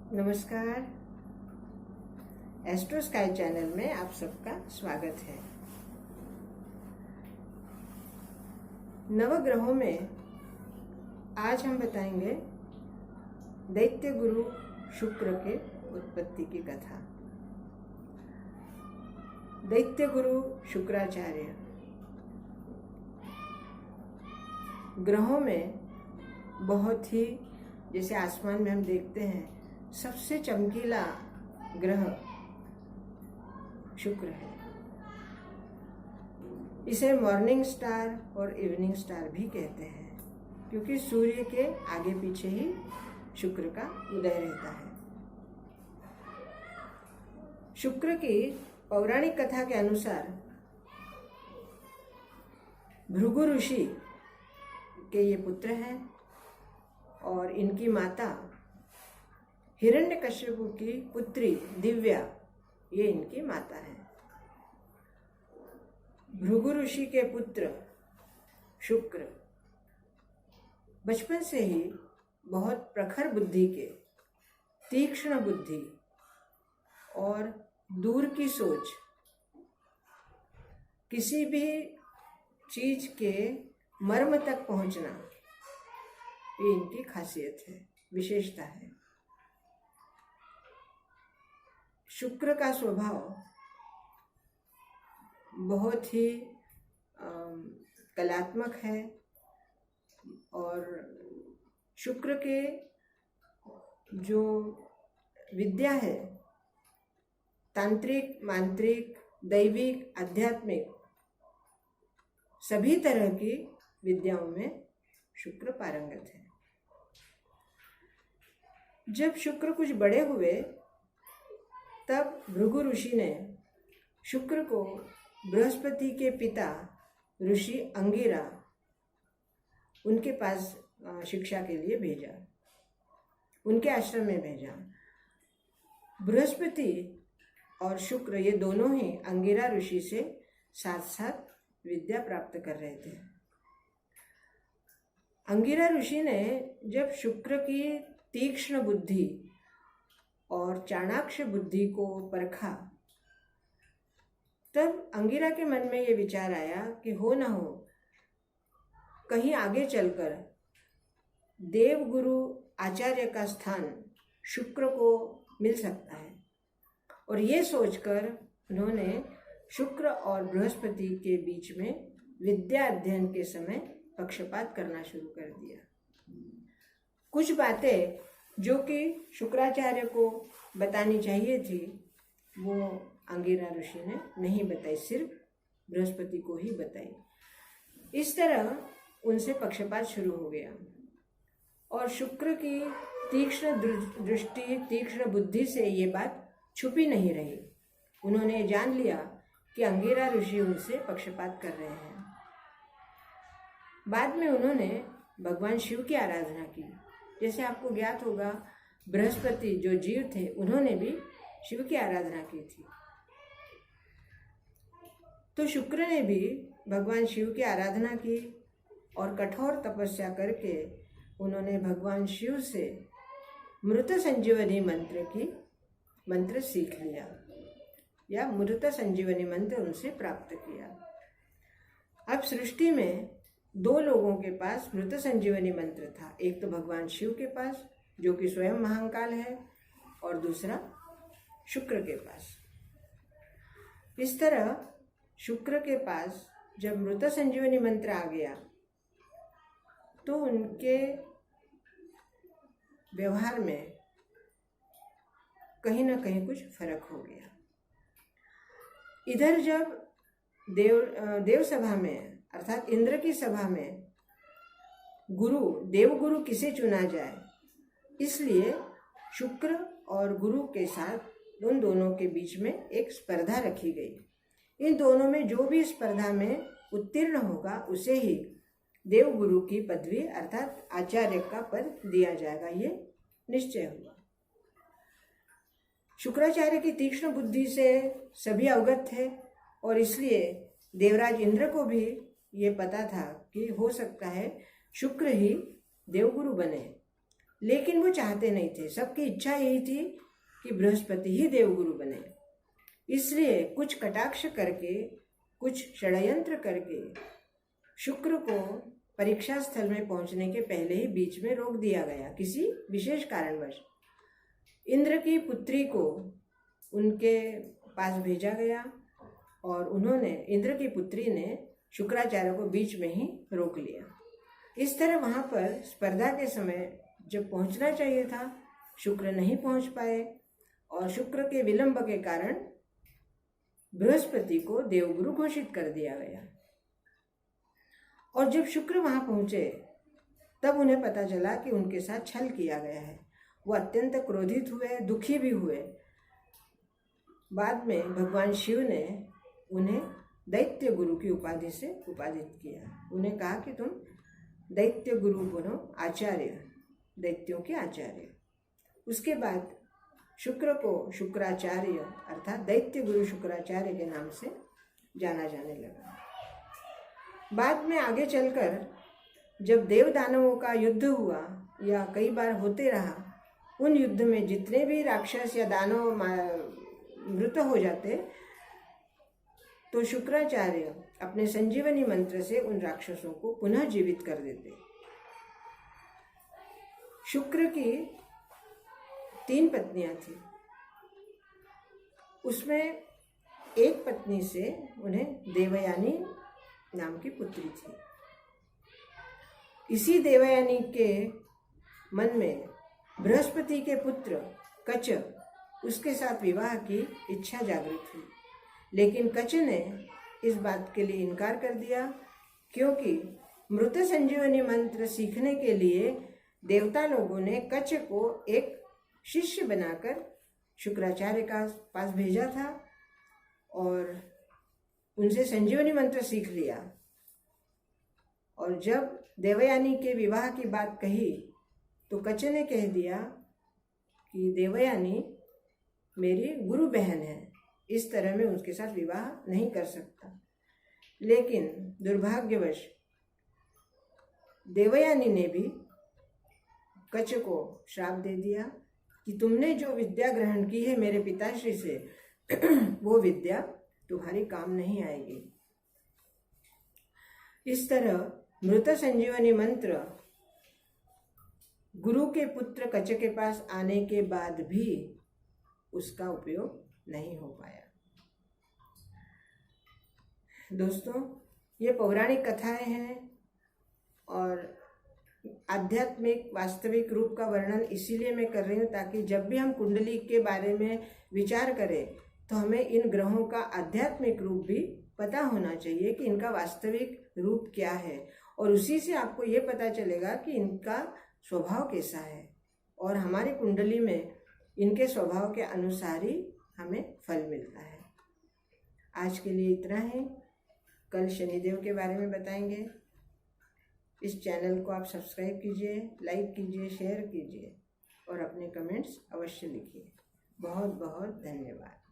नमस्कार। Astro sky channel में आप सबका स्वागत है। नवग्रहों में आज हम बताएंगे दैत्य गुरु शुक्र के उत्पत्ति की कथा। दैत्य गुरु शुक्राचार्य ग्रहों में बहुत ही, जैसे आसमान में हम देखते हैं, सबसे चमकीला ग्रह शुक्र है। इसे मॉर्निंग स्टार और इवनिंग स्टार भी कहते हैं, क्योंकि सूर्य के आगे पीछे ही शुक्र का उदय रहता है। शुक्र की पौराणिक कथा के अनुसार भृगु ऋषि के ये पुत्र हैं और इनकी माता हिरण्यकश्यपु की पुत्री दिव्या, ये इनकी माता है। भृगु ऋषि के पुत्र शुक्र बचपन से ही बहुत प्रखर बुद्धि के, तीक्ष्ण बुद्धि और दूर की सोच, किसी भी चीज के मर्म तक पहुंचना, ये इनकी खासियत है, विशेषता है। शुक्र का स्वभाव बहुत ही कलात्मक है और शुक्र के जो विद्या है, तांत्रिक, मांत्रिक, दैविक, आध्यात्मिक, सभी तरह की विद्याओं में शुक्र पारंगत है। जब शुक्र कुछ बड़े हुए तब भृगु ऋषि ने शुक्र को बृहस्पति के पिता ऋषि अंगिरा, उनके पास शिक्षा के लिए भेजा, उनके आश्रम में भेजा। बृहस्पति और शुक्र ये दोनों ही अंगिरा ऋषि से साथ साथ विद्या प्राप्त कर रहे थे। अंगिरा ऋषि ने जब शुक्र की तीक्ष्ण बुद्धि और चाणाक्ष बुद्धि को परखा, तब अंगिरा के मन में ये विचार आया कि हो न हो कहीं आगे चलकर देवगुरु आचार्य का स्थान शुक्र को मिल सकता है। और ये सोचकर उन्होंने शुक्र और बृहस्पति के बीच में विद्या अध्ययन के समय पक्षपात करना शुरू कर दिया। कुछ बातें जो कि शुक्राचार्य को बतानी चाहिए थी, वो अंगिरा ऋषि ने नहीं बताई, सिर्फ बृहस्पति को ही बताई। इस तरह उनसे पक्षपात शुरू हो गया और शुक्र की तीक्ष्ण दृष्टि, तीक्ष्ण बुद्धि से ये बात छुपी नहीं रही। उन्होंने जान लिया कि अंगिरा ऋषि उनसे पक्षपात कर रहे हैं। बाद में उन्होंने भगवान शिव की आराधना की। जैसे आपको ज्ञात होगा, बृहस्पति जो जीव थे, उन्होंने भी शिव की आराधना की थी। तो शुक्र ने भी भगवान शिव की आराधना की और कठोर तपस्या करके उन्होंने भगवान शिव से मृत संजीवनी मंत्र सीख लिया, या मृत संजीवनी मंत्र उनसे प्राप्त किया। अब सृष्टि में दो लोगों के पास मृत संजीवनी मंत्र था। एक तो भगवान शिव के पास, जो कि स्वयं महाकाल है, और दूसरा शुक्र के पास। इस तरह शुक्र के पास जब मृत संजीवनी मंत्र आ गया तो उनके व्यवहार में कहीं ना कहीं कुछ फर्क हो गया। इधर जब देव सभा में, अर्थात इंद्र की सभा में देवगुरु किसे चुना जाए, इसलिए शुक्र और गुरु के साथ उन दोनों के बीच में एक स्पर्धा रखी गई। इन दोनों में जो भी स्पर्धा में उत्तीर्ण होगा उसे ही देवगुरु की पदवी, अर्थात आचार्य का पद दिया जाएगा, ये निश्चय हुआ। शुक्राचार्य की तीक्ष्ण बुद्धि से सभी अवगत थे और इसलिए देवराज इंद्र को भी ये पता था कि हो सकता है शुक्र ही देवगुरु बने। लेकिन वो चाहते नहीं थे। सबकी इच्छा यही थी कि बृहस्पति ही देवगुरु बने। इसलिए कुछ कटाक्ष करके, कुछ षड्यंत्र करके शुक्र को परीक्षा स्थल में पहुंचने के पहले ही बीच में रोक दिया गया किसी विशेष कारणवश। इंद्र की पुत्री को उनके पास भेजा गया और उन्होंने, इंद्र की पुत्री ने शुक्राचार्य को बीच में ही रोक लिया। इस तरह वहाँ पर स्पर्धा के समय जब पहुँचना चाहिए था, शुक्र नहीं पहुँच पाए और शुक्र के विलंब के कारण बृहस्पति को देवगुरु घोषित कर दिया गया। और जब शुक्र वहाँ पहुँचे तब उन्हें पता चला कि उनके साथ छल किया गया है। वो अत्यंत क्रोधित हुए, दुखी भी हुए। बाद में भगवान शिव ने उन्हें दैत्य गुरु की उपाधि से उपाधित किया। उन्हें कहा कि तुम दैत्य गुरु बनो, आचार्य, दैत्यों के आचार्य। उसके बाद शुक्र को शुक्राचार्य अर्थात दैत्य गुरु शुक्राचार्य के नाम से जाना जाने लगा। बाद में आगे चलकर जब देव दानवों का युद्ध हुआ या कई बार होते रहा, उन युद्ध में जितने भी राक्षस या दानव मृत हो जाते तो शुक्राचार्य अपने संजीवनी मंत्र से उन राक्षसों को पुनः जीवित कर देते। शुक्र की 3 पत्नियां थी। उसमें एक पत्नी से उन्हें देवयानी नाम की पुत्री थी। इसी देवयानी के मन में बृहस्पति के पुत्र कच, उसके साथ विवाह की इच्छा जागृत हुई। लेकिन कच ने इस बात के लिए इनकार कर दिया, क्योंकि मृत संजीवनी मंत्र सीखने के लिए देवता लोगों ने कच को एक शिष्य बनाकर शुक्राचार्य का पास भेजा था और उनसे संजीवनी मंत्र सीख लिया। और जब देवयानी के विवाह की बात कही तो कच ने कह दिया कि देवयानी मेरी गुरु बहन है, इस तरह मैं उसके साथ विवाह नहीं कर सकता। लेकिन दुर्भाग्यवश देवयानी ने भी कच को श्राप दे दिया कि तुमने जो विद्या ग्रहण की है मेरे पिताश्री से वो विद्या तुम्हारी काम नहीं आएगी। इस तरह मृत संजीवनी मंत्र गुरु के पुत्र कच के पास आने के बाद भी उसका उपयोग नहीं हो पाया। दोस्तों, ये पौराणिक कथाएं हैं और आध्यात्मिक वास्तविक रूप का वर्णन इसीलिए मैं कर रही हूँ ताकि जब भी हम कुंडली के बारे में विचार करें तो हमें इन ग्रहों का आध्यात्मिक रूप भी पता होना चाहिए कि इनका वास्तविक रूप क्या है, और उसी से आपको ये पता चलेगा कि इनका स्वभाव कैसा है और हमारी कुंडली में इनके स्वभाव के अनुसार ही हमें फल मिलता है। आज के लिए इतना ही। कल शनिदेव के बारे में बताएंगे। इस चैनल को आप सब्सक्राइब कीजिए, लाइक कीजिए, शेयर कीजिए और अपने कमेंट्स अवश्य लिखिए। बहुत बहुत धन्यवाद।